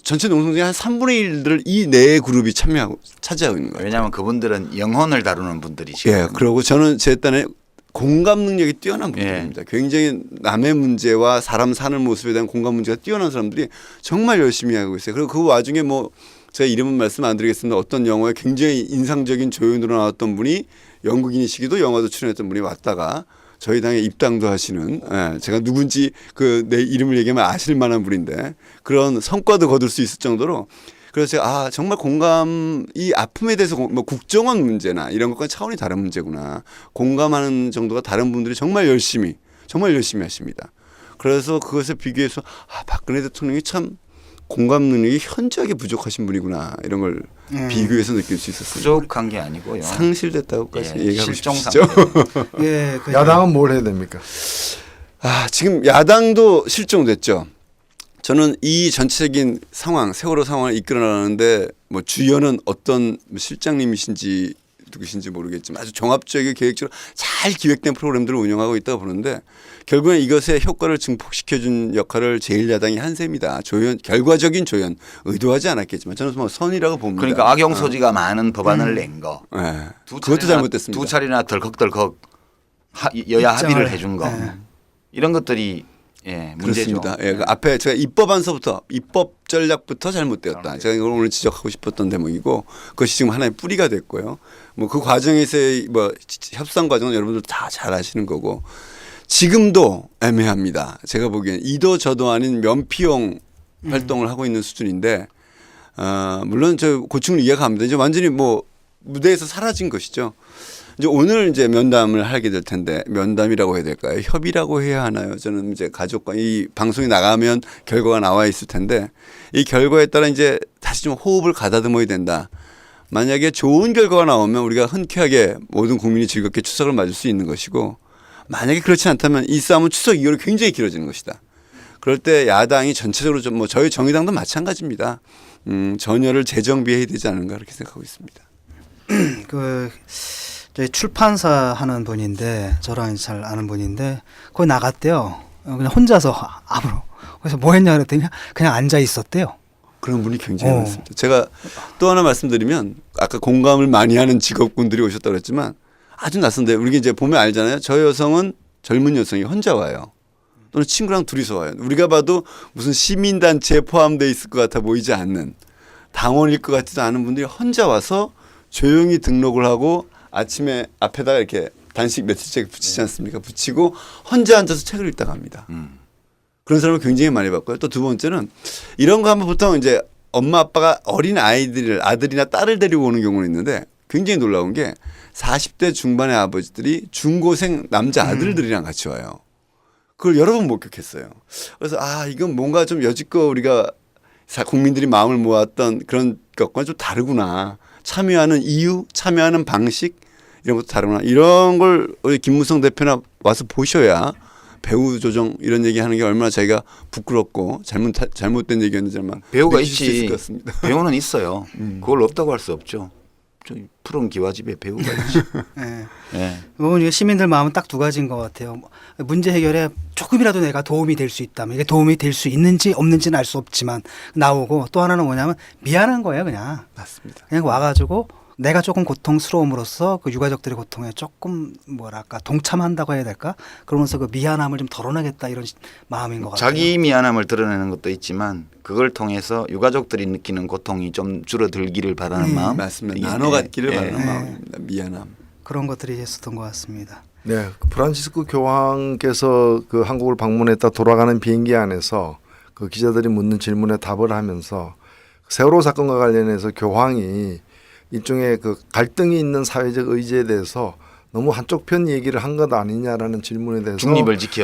전체 농성장의 한 3분의 1을 이 네 그룹이 차지하고 있는 거예요. 왜냐하면 그분들은 영혼을 다루는 분들이시고. 예, 그리고 저는 제 딴에 공감 능력이 뛰어난 분들입니다. 굉장히 남의 문제와 사람 사는 모습에 대한 공감 문제가 뛰어난 사람들이 정말 열심히 하고 있어요. 그리고 그 와중에 뭐 제가 이름은 말씀 안 드리겠습니다. 어떤 영화에 굉장히 인상적인 조연으로 나왔던 분이 연극인이시기도 영화도 출연했던 분이 왔다가 저희 당에 입당도 하시는 제가 누군지 그 내 이름을 얘기하면 아실 만한 분인데 그런 성과도 거둘 수 있을 정도로 그래서 제가 정말 공감 이 아픔에 대해서 뭐 국정원 문제나 이런 것과 차원이 다른 문제구나 공감하는 정도가 다른 분들이 정말 열심히 하십니다. 그래서 그것에 비교해서 박근혜 대통령이 참 공감 능력이 현저하게 부족하신 분이구나 이런 걸 비교해서 느낄 수 있었습니다. 부족한 게 아니고요. 상실됐다고까지 예, 얘기하고 실종 싶으시죠? 예, 야당은 뭘 해야 됩니까? 지금 야당도 실종됐죠. 저는 이 전체적인 상황, 세월호 상황을 이끌어나가는데 뭐 주연은 어떤 실장님이신지 누구신지 모르겠지만 아주 종합적이고 계획적으로 잘 기획된 프로그램들을 운영하고 있다고 보는데 결국엔 이것의 효과를 증폭시켜준 역할을 제1야당이 한 셈이다. 결과적인 조연, 의도하지 않았겠지만 저는 뭐 선이라고 봅니다. 그러니까 악용 소지가 많은 법안을 낸 거. 네. 그것도 잘못됐습니다. 두 차례나 덜컥덜컥 여야 입장을, 합의를 해준 거. 네. 이런 것들이 문제죠. 그렇습니다. 예, 그 앞에 제가 입법안서부터 입법 전략부터 잘못되었다. 제가 이걸 오늘 지적하고 싶었던 대목이고 그것이 지금 하나의 뿌리가 됐고요. 뭐 그 과정에서의 뭐 협상 과정은 여러분들 다 잘 아시는 거고 지금도 애매합니다. 제가 보기엔 이도 저도 아닌 면피용 활동을 하고 있는 수준인데 물론 저 고충을 이해합니다. 이제 완전히 뭐 무대에서 사라진 것이죠. 이제 오늘 이제 면담을 하게 될 텐데 면담이라고 해야 될까요? 협의라고 해야 하나요? 저는 이제 가족과 이 방송이 나가면 결과가 나와 있을 텐데 이 결과에 따라 이제 다시 좀 호흡을 가다듬어야 된다. 만약에 좋은 결과가 나오면 우리가 흔쾌하게 모든 국민이 즐겁게 추석을 맞을 수 있는 것이고 만약에 그렇지 않다면 이 싸움은 추석 이후로 굉장히 길어지는 것이다. 그럴 때 야당이 전체적으로 좀 뭐 저희 정의당도 마찬가지입니다. 전열을 재정비해야 되지 않은가 그렇게 생각하고 있습니다. 저희 출판사 하는 분인데 저랑 잘 아는 분인데 거기 나갔대요. 그냥 혼자서 암으로. 그래서 뭐 했냐 그랬더니 그냥 앉아 있었대요. 그런 분이 굉장히 많습니다. 제가 또 하나 말씀드리면 아까 공감을 많이 하는 직업군들이 오셨다고 그랬지만 아주 낯선데 우리가 이제 보면 알잖아요. 저 여성은 젊은 여성이 혼자 와요. 또는 친구랑 둘이서 와요. 우리가 봐도 무슨 시민단체에 포함되어 있을 것 같아 보이지 않는 당원일 것 같지도 않은 분들이 혼자 와서 조용히 등록을 하고 아침에 앞에다가 이렇게 단식 며칠째 붙이지 않습니까? 붙이고 혼자 앉아서 책을 읽다가 합니다. 그런 사람을 굉장히 많이 봤고요. 또 두 번째는 이런 거 하면 보통 이제 엄마 아빠가 어린 아이들을 아들이나 딸을 데리고 오는 경우는 있는데 굉장히 놀라운 게 40대 중반의 아버지들이 중고생 남자 아들들이랑 같이 와요. 그걸 여러 번 목격했어요. 그래서 이건 뭔가 좀 여지껏 우리가 국민들이 마음을 모았던 그런 것과는 좀 다르구나. 참여하는 이유, 참여하는 방식 이런 것도 다르구나. 이런 걸 우리 김무성 대표나 와서 보셔야 배우 조정 이런 얘기하는 게 얼마나 자기가 부끄럽고 잘못된 얘기였는지만 배우가 느끼실 수 있을 있지. 것 같습니다. 배우는 있어요. 그걸 없다고 할 수 없죠. 저 푸른 기와집에 배우가 있지. 예. 예. 보면 시민들 마음은 딱 두 가지인 것 같아요. 문제 해결에 조금이라도 내가 도움이 될 수 있다면 이게 도움이 될 수 있는지 없는지는 알 수 없지만 나오고 또 하나는 뭐냐면 미안한 거예요, 그냥. 맞습니다. 그냥 와가지고 내가 조금 고통스러움으로써 그 유가족들의 고통에 조금 뭐랄까 동참한다고 해야 될까? 그러면서 그 미안함을 좀 덜어내겠다 이런 마음인 것 같아요. 자기 미안함을 드러내는 것도 있지만 그걸 통해서 유가족들이 느끼는 고통이 좀 줄어들기를 바라는 마음. 맞습니다. 예. 나눠 갖기를 예. 바라는 마음입니다. 미안함. 그런 것들이 있었던 것 같습니다. 네, 프란치스코 교황께서 그 한국을 방문했다 돌아가는 비행기 안에서 그 기자들이 묻는 질문에 답을 하면서 세월호 사건과 관련해서 교황이 일종의 그 갈등이 있는 사회적 의지에 대해서 너무 한쪽 편 얘기를 한 것 아니냐라는 질문에 대해서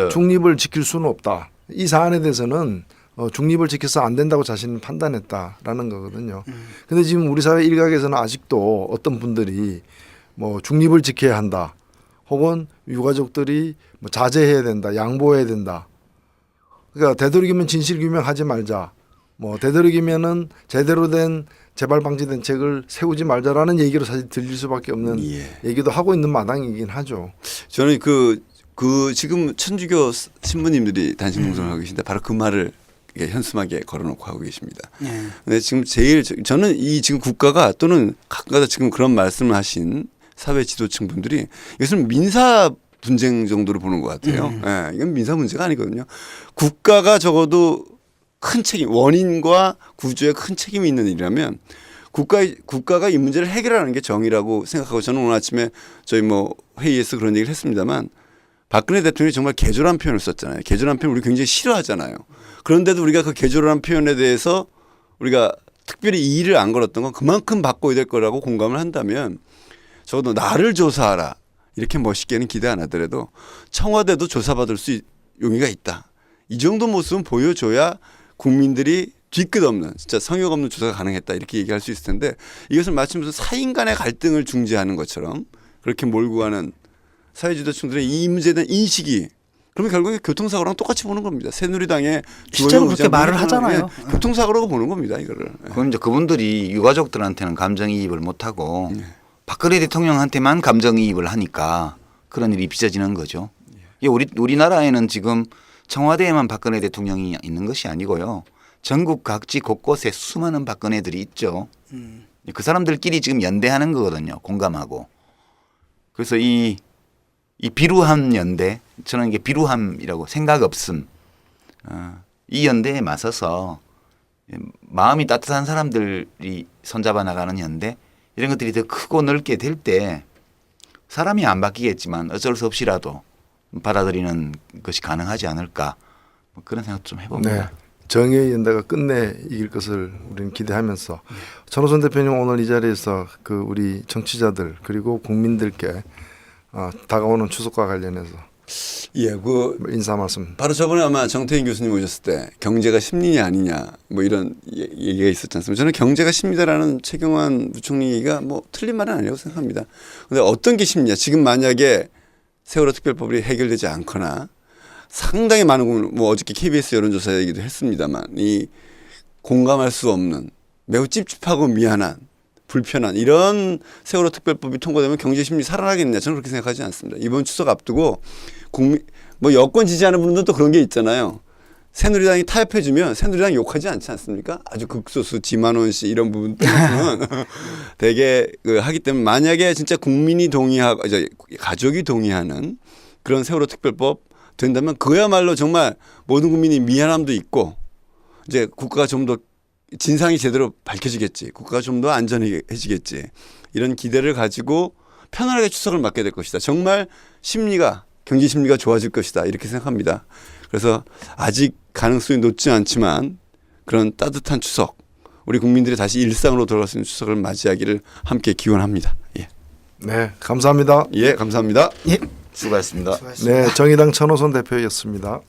중립을 지킬 수는 없다. 이 사안에 대해서는 중립을 지켜서 안 된다고 자신은 판단했다라는 거거든요. 근데 지금 우리 사회 일각에서는 아직도 어떤 분들이 뭐 중립을 지켜야 한다. 혹은 유가족들이 뭐 자제해야 된다. 양보해야 된다. 그러니까 되도록이면 진실 규명하지 말자. 뭐 되도록이면은 제대로 된 재발 방지 대책을 세우지 말자라는 얘기로 사실 들릴 수밖에 없는 얘기도 하고 있는 마당이긴 하죠. 저는 그 지금 천주교 신부님들이 단식 농성을 하고 계신데 바로 그 말을 현수막에 걸어놓고 하고 계십니다. 근데 지금 저는 이 지금 국가가 또는 각가다 지금 그런 말씀을 하신 사회 지도층 분들이 이것을 민사 분쟁 정도로 보는 것 같아요. 예, 이건 민사 문제가 아니거든요. 국가가 적어도 큰 책임, 원인과 구조에 큰 책임이 있는 일이라면 국가가 이 문제를 해결하는 게 정의라고 생각하고 저는 오늘 아침에 저희 뭐 회의에서 그런 얘기를 했습니다만 박근혜 대통령이 정말 개조란 표현을 썼잖아요. 개조란 표현 우리 굉장히 싫어하잖아요. 그런데도 우리가 그 개조란 표현에 대해서 우리가 특별히 이의를 안 걸었던 건 그만큼 바꿔야 될 거라고 공감을 한다면 적어도 나를 조사하라. 이렇게 멋있게는 기대 안 하더라도 청와대도 조사받을 수 용의가 있다. 이 정도 모습은 보여줘야 국민들이 뒤끝 없는 진짜 성역 없는 조사가 가능했다 이렇게 얘기할 수 있을 텐데 이것을 마치 무슨 사인 간의 갈등을 중재하는 것처럼 그렇게 몰고 가는 사회지도층들의 이 문제에 대한 인식이 그러면 결국에 교통사고랑 똑같이 보는 겁니다. 새누리당의 실제로 그렇게 말을 하잖아요. 교통사고라고 보는 겁니다. 이거를. 그건 이제 그분들이 유가족들한테는 감정이입을 못하고 박근혜 대통령한테만 감정이입을 하니까 그런 일이 빚어지는 거죠. 우리나라에는 지금 청와대에만 박근혜 대통령이 있는 것이 아니고요. 전국 각지 곳곳에 수많은 박근혜들이 있죠. 그 사람들끼리 지금 연대하는 거거든요. 공감하고. 그래서 이 비루한 연대, 저는 이게 비루함이라고 생각 없음. 이 연대에 맞서서 마음이 따뜻한 사람들이 손잡아 나가는 연대 이런 것들이 더 크고 넓게 될 때 사람이 안 바뀌겠지만 어쩔 수 없이라도 받아들이는 것이 가능하지 않을까 뭐 그런 생각 좀 해봅니다. 네. 정의의 연대가 끝내 이길 것을 우리는 기대하면서 전호선 대표님 오늘 이 자리에서 그 우리 정치자들 그리고 국민들께 다가오는 추석과 관련해서 인사 말씀. 바로 저번에 아마 정태인 교수님 오셨을 때 경제가 심리냐 아니냐 뭐 이런 얘기가 있었지 않습니까? 저는 경제가 심리다라는 최경환 부총리가 뭐 틀린 말은 아니라고 생각합니다. 그런데 어떤 게 심리냐? 지금 만약에 세월호 특별법이 해결되지 않거나 상당히 많은 국민, 뭐 어저께 KBS 여론조사 얘기도 했습니다만 이 공감할 수 없는 매우 찝찝하고 미안한 불편한 이런 세월호 특별법이 통과되면 경제 심리 살아나겠느냐 저는 그렇게 생각하지 않습니다. 이번 추석 앞두고 뭐 여권 지지하는 분들도 그런 게 있잖아요. 새누리당이 타협해주면 새누리당 욕하지 않지 않습니까? 아주 극소수 지만원 씨 이런 부분들은 되게 하기 때문에 만약에 진짜 국민이 동의하고 가족이 동의하는 그런 세월호 특별법 된다면 그야말로 정말 모든 국민이 미안함도 있고 이제 국가가 좀 더 진상이 제대로 밝혀지겠지. 국가가 좀 더 안전해지겠지. 이런 기대를 가지고 편안하게 추석을 맞게 될 것이다. 정말 경제 심리가 좋아질 것이다. 이렇게 생각합니다. 그래서 아직 가능성이 높지 않지만 그런 따뜻한 추석, 우리 국민들이 다시 일상으로 돌아갈 수 있는 추석을 맞이하기를 함께 기원합니다. 예. 네, 감사합니다. 예, 감사합니다. 수고하셨습니다. 네, 정의당 천호선 대표였습니다.